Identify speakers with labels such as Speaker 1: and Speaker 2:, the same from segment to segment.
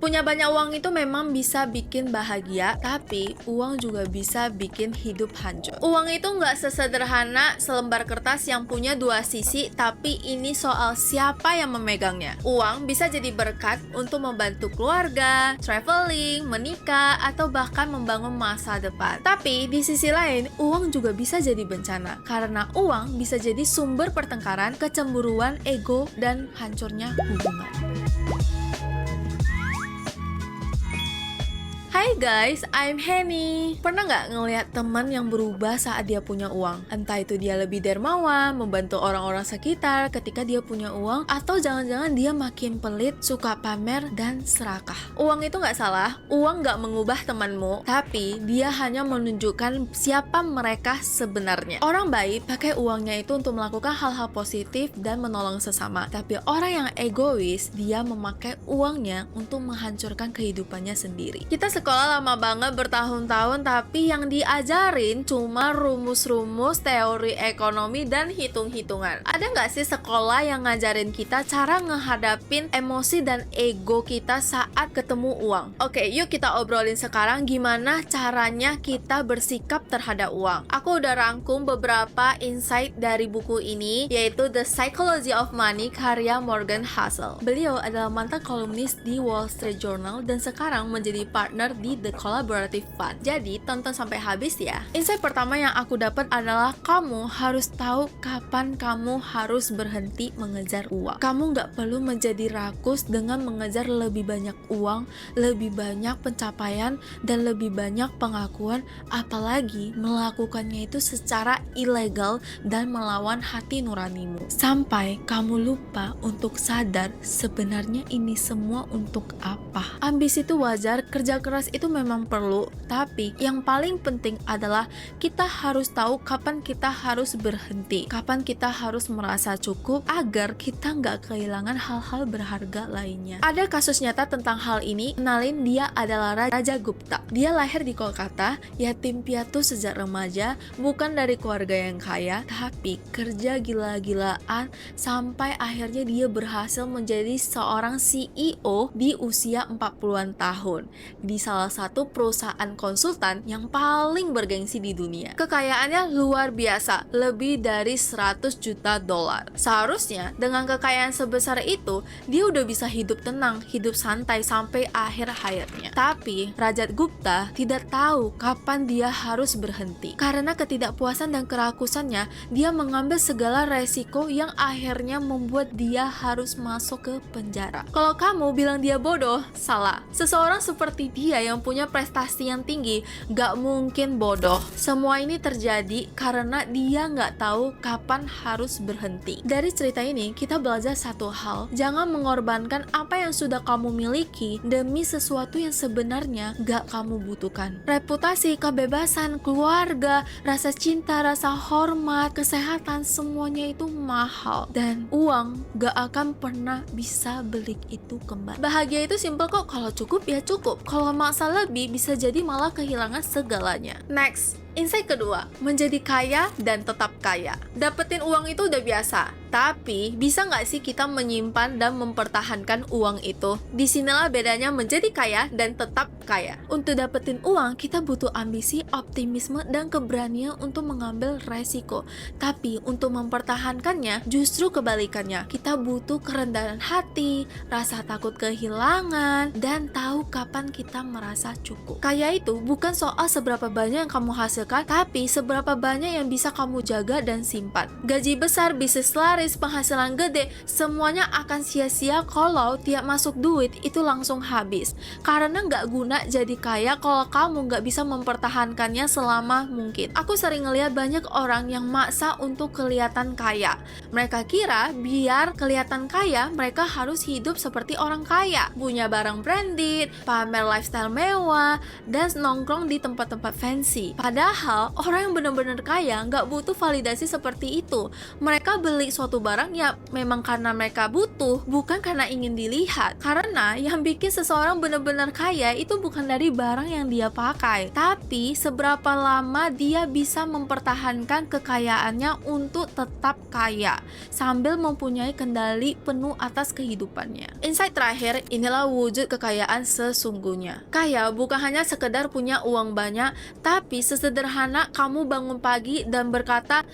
Speaker 1: Punya banyak uang itu memang bisa bikin bahagia, tapi uang juga bisa bikin hidup hancur. Uang itu nggak sesederhana selembar kertas yang punya dua sisi, tapi ini soal siapa yang memegangnya. Uang bisa jadi berkat untuk membantu keluarga, traveling, menikah, atau bahkan membangun masa depan. Tapi di sisi lain, uang juga bisa jadi bencana, karena uang bisa jadi sumber pertengkaran, kecemburuan, ego, dan hancurnya hubungan. Hai guys, I'm Henny. Pernah nggak ngelihat teman yang berubah saat dia punya uang? Entah itu dia lebih dermawan, membantu orang-orang sekitar ketika dia punya uang, atau jangan-jangan dia makin pelit, suka pamer, dan serakah. Uang itu nggak salah, uang nggak mengubah temanmu, tapi dia hanya menunjukkan siapa mereka sebenarnya. Orang baik pakai uangnya itu untuk melakukan hal-hal positif dan menolong sesama, tapi orang yang egois, dia memakai uangnya untuk menghancurkan kehidupannya sendiri. Kita sekolah lama banget bertahun-tahun, tapi yang diajarin cuma rumus-rumus teori ekonomi dan hitung-hitungan. Ada nggak sih sekolah yang ngajarin kita cara ngehadapin emosi dan ego kita saat ketemu uang? Oke, yuk kita obrolin sekarang gimana caranya kita bersikap terhadap uang. Aku udah rangkum beberapa insight dari buku ini, yaitu The Psychology of Money karya Morgan Housel. Beliau adalah mantan kolumnis di Wall Street Journal dan sekarang menjadi partner di The Collaborative Fund. Jadi tonton sampai habis ya. Insight pertama yang aku dapat adalah kamu harus tahu kapan kamu harus berhenti mengejar uang. Kamu nggak perlu menjadi rakus dengan mengejar lebih banyak uang, lebih banyak pencapaian, dan lebih banyak pengakuan, apalagi melakukannya itu secara ilegal dan melawan hati nuranimu. Sampai kamu lupa untuk sadar sebenarnya ini semua untuk apa. Ambisi itu wajar, kerja keras itu memang perlu, tapi yang paling penting adalah kita harus tahu kapan kita harus berhenti, kapan kita harus merasa cukup agar kita nggak kehilangan hal-hal berharga lainnya. Ada kasus nyata tentang hal ini. Kenalin, dia adalah Raja Gupta. Dia lahir di Kolkata, yatim piatu sejak remaja, bukan dari keluarga yang kaya, tapi kerja gila-gilaan sampai akhirnya dia berhasil menjadi seorang CEO di usia 40-an tahun di salah satu perusahaan konsultan yang paling bergengsi di dunia. Kekayaannya luar biasa, lebih dari 100 juta dolar. Seharusnya dengan kekayaan sebesar itu, dia udah bisa hidup tenang, hidup santai sampai akhir hayatnya. Tapi Raja Gupta tidak tahu kapan dia harus berhenti. Karena ketidakpuasan dan kerakusannya, dia mengambil segala resiko yang akhirnya membuat dia harus masuk ke penjara. Kalau kamu bilang dia bodoh, salah. Seseorang seperti dia yang punya prestasi yang tinggi gak mungkin bodoh. Semua ini terjadi karena dia gak tahu kapan harus berhenti. Dari cerita ini kita belajar satu hal, jangan mengorbankan apa yang sudah kamu miliki demi sesuatu yang sebenarnya gak kamu butuhkan. Reputasi, kebebasan, keluarga, rasa cinta, rasa hormat, kesehatan, semuanya itu mahal dan uang gak akan pernah bisa beli itu kembali. Bahagia itu simple kok, kalau cukup ya cukup, kalau maksa lebih bisa jadi malah kehilangan segalanya. Next, insight kedua, menjadi kaya dan tetap kaya. Dapetin uang itu udah biasa, tapi bisa nggak sih kita menyimpan dan mempertahankan uang itu? Disinilah bedanya menjadi kaya dan tetap kaya. Untuk dapetin uang, kita butuh ambisi, optimisme, dan keberanian untuk mengambil resiko. Tapi untuk mempertahankannya, justru kebalikannya. Kita butuh kerendahan hati, rasa takut kehilangan, dan tahu kapan kita merasa cukup. Kaya itu bukan soal seberapa banyak yang kamu hasilkan, tapi seberapa banyak yang bisa kamu jaga dan simpan. Gaji besar, bisnis laris, penghasilan gede, semuanya akan sia-sia kalau tiap masuk duit itu langsung habis. Karena nggak guna jadi kaya kalau kamu nggak bisa mempertahankannya selama mungkin. Aku sering ngeliat banyak orang yang maksa untuk kelihatan kaya. Mereka kira biar kelihatan kaya, mereka harus hidup seperti orang kaya, punya barang branded, pamer lifestyle mewah, dan nongkrong di tempat-tempat fancy. Padahal Padahal orang yang benar-benar kaya nggak butuh validasi seperti itu. Mereka beli suatu barang ya memang karena mereka butuh, bukan karena ingin dilihat. Karena yang bikin seseorang benar-benar kaya itu bukan dari barang yang dia pakai, tapi seberapa lama dia bisa mempertahankan kekayaannya untuk tetap kaya sambil mempunyai kendali penuh atas kehidupannya. Insight terakhir, inilah wujud kekayaan sesungguhnya. Kaya bukan hanya sekedar punya uang banyak, tapi sesederhana kamu bangun pagi dan berkata,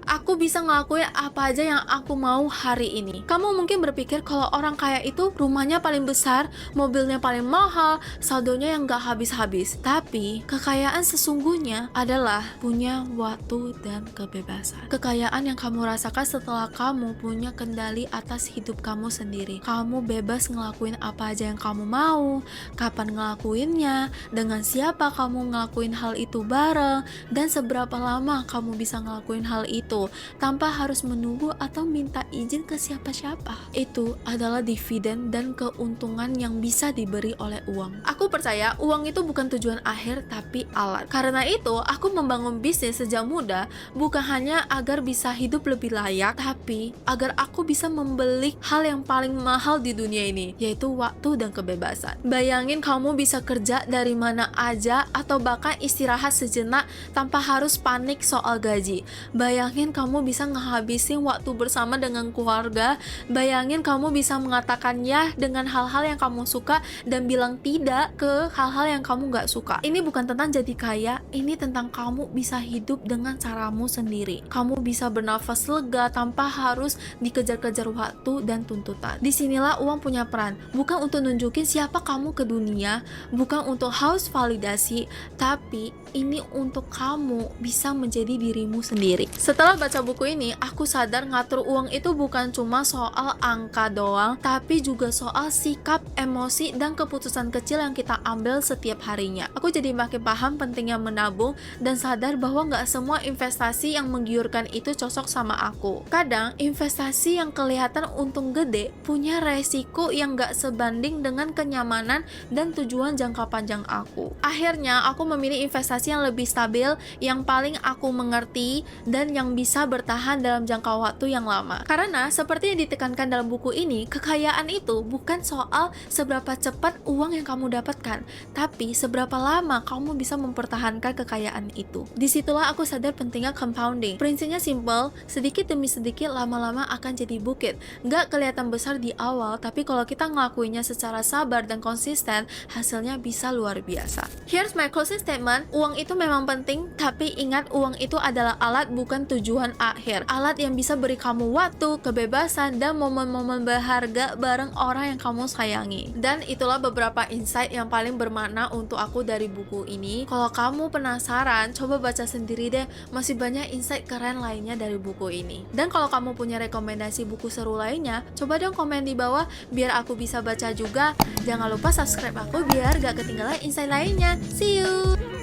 Speaker 1: aku bisa ngelakuin apa aja yang aku mau hari ini. Kamu mungkin berpikir kalau orang kaya itu rumahnya paling besar, mobilnya paling mahal, saldonya yang gak habis-habis. Tapi kekayaan sesungguhnya adalah punya waktu dan kebebasan. Kekayaan yang kamu rasakan setelah kamu punya kendali atas hidup kamu sendiri. Kamu bebas ngelakuin apa aja yang kamu mau, kapan ngelakuinnya, dengan siapa kamu ngelakuin hal itu bareng, dan seberapa lama kamu bisa ngelakuin hal itu tanpa harus menunggu atau minta izin ke siapa-siapa. Itu adalah dividen dan keuntungan yang bisa diberi oleh uang. Aku percaya uang itu bukan tujuan akhir tapi alat. Karena itu, aku membangun bisnis sejak muda bukan hanya agar bisa hidup lebih layak, tapi agar aku bisa membeli hal yang paling mahal di dunia ini, yaitu waktu dan kebebasan. Bayangin kamu bisa kerja dari mana aja atau bahkan istirahat sejenak tanpa harus panik soal gaji. Bayangin kamu bisa ngehabisin waktu bersama dengan keluarga. Bayangin kamu bisa mengatakan ya dengan hal-hal yang kamu suka dan bilang tidak ke hal-hal yang kamu gak suka. Ini bukan tentang jadi kaya, ini tentang kamu bisa hidup dengan caramu sendiri. Kamu bisa bernafas lega tanpa harus dikejar-kejar waktu dan tuntutan. Disinilah uang punya peran, bukan untuk nunjukin siapa kamu ke dunia, bukan untuk haus validasi, tapi ini untuk kamu bisa menjadi dirimu sendiri. Setelah baca buku ini, aku sadar ngatur uang itu bukan cuma soal angka doang, tapi juga soal sikap, emosi, dan keputusan kecil yang kita ambil setiap harinya. Aku jadi makin paham pentingnya menabung dan sadar bahwa nggak semua investasi yang menggiurkan itu cocok sama aku. Kadang, investasi yang kelihatan untung gede punya resiko yang nggak sebanding dengan kenyamanan dan tujuan jangka panjang aku. Akhirnya, aku memilih investasi yang lebih stabil, yang paling aku mengerti, dan yang bisa bertahan dalam jangka waktu yang lama. Karena seperti yang ditekankan dalam buku ini, kekayaan itu bukan soal seberapa cepat uang yang kamu dapatkan, tapi seberapa lama kamu bisa mempertahankan kekayaan itu. Disitulah aku sadar pentingnya compounding. Prinsipnya simple, sedikit demi sedikit lama-lama akan jadi bukit. Nggak kelihatan besar di awal, tapi kalau kita ngelakuinnya secara sabar dan konsisten, hasilnya bisa luar biasa. Here's my closing statement. Uang itu memang penting, tapi ingat uang itu adalah alat, bukan tujuan akhir. Alat yang bisa beri kamu waktu, kebebasan, dan momen-momen berharga bareng orang yang kamu sayangi. Dan itulah beberapa insight yang paling bermakna untuk aku dari buku ini. Kalau kamu penasaran, coba baca sendiri deh. Masih banyak insight keren lainnya dari buku ini. Dan kalau kamu punya rekomendasi buku seru lainnya, coba dong komen di bawah biar aku bisa baca juga. Jangan lupa subscribe aku biar gak ketinggalan insight lainnya. See you!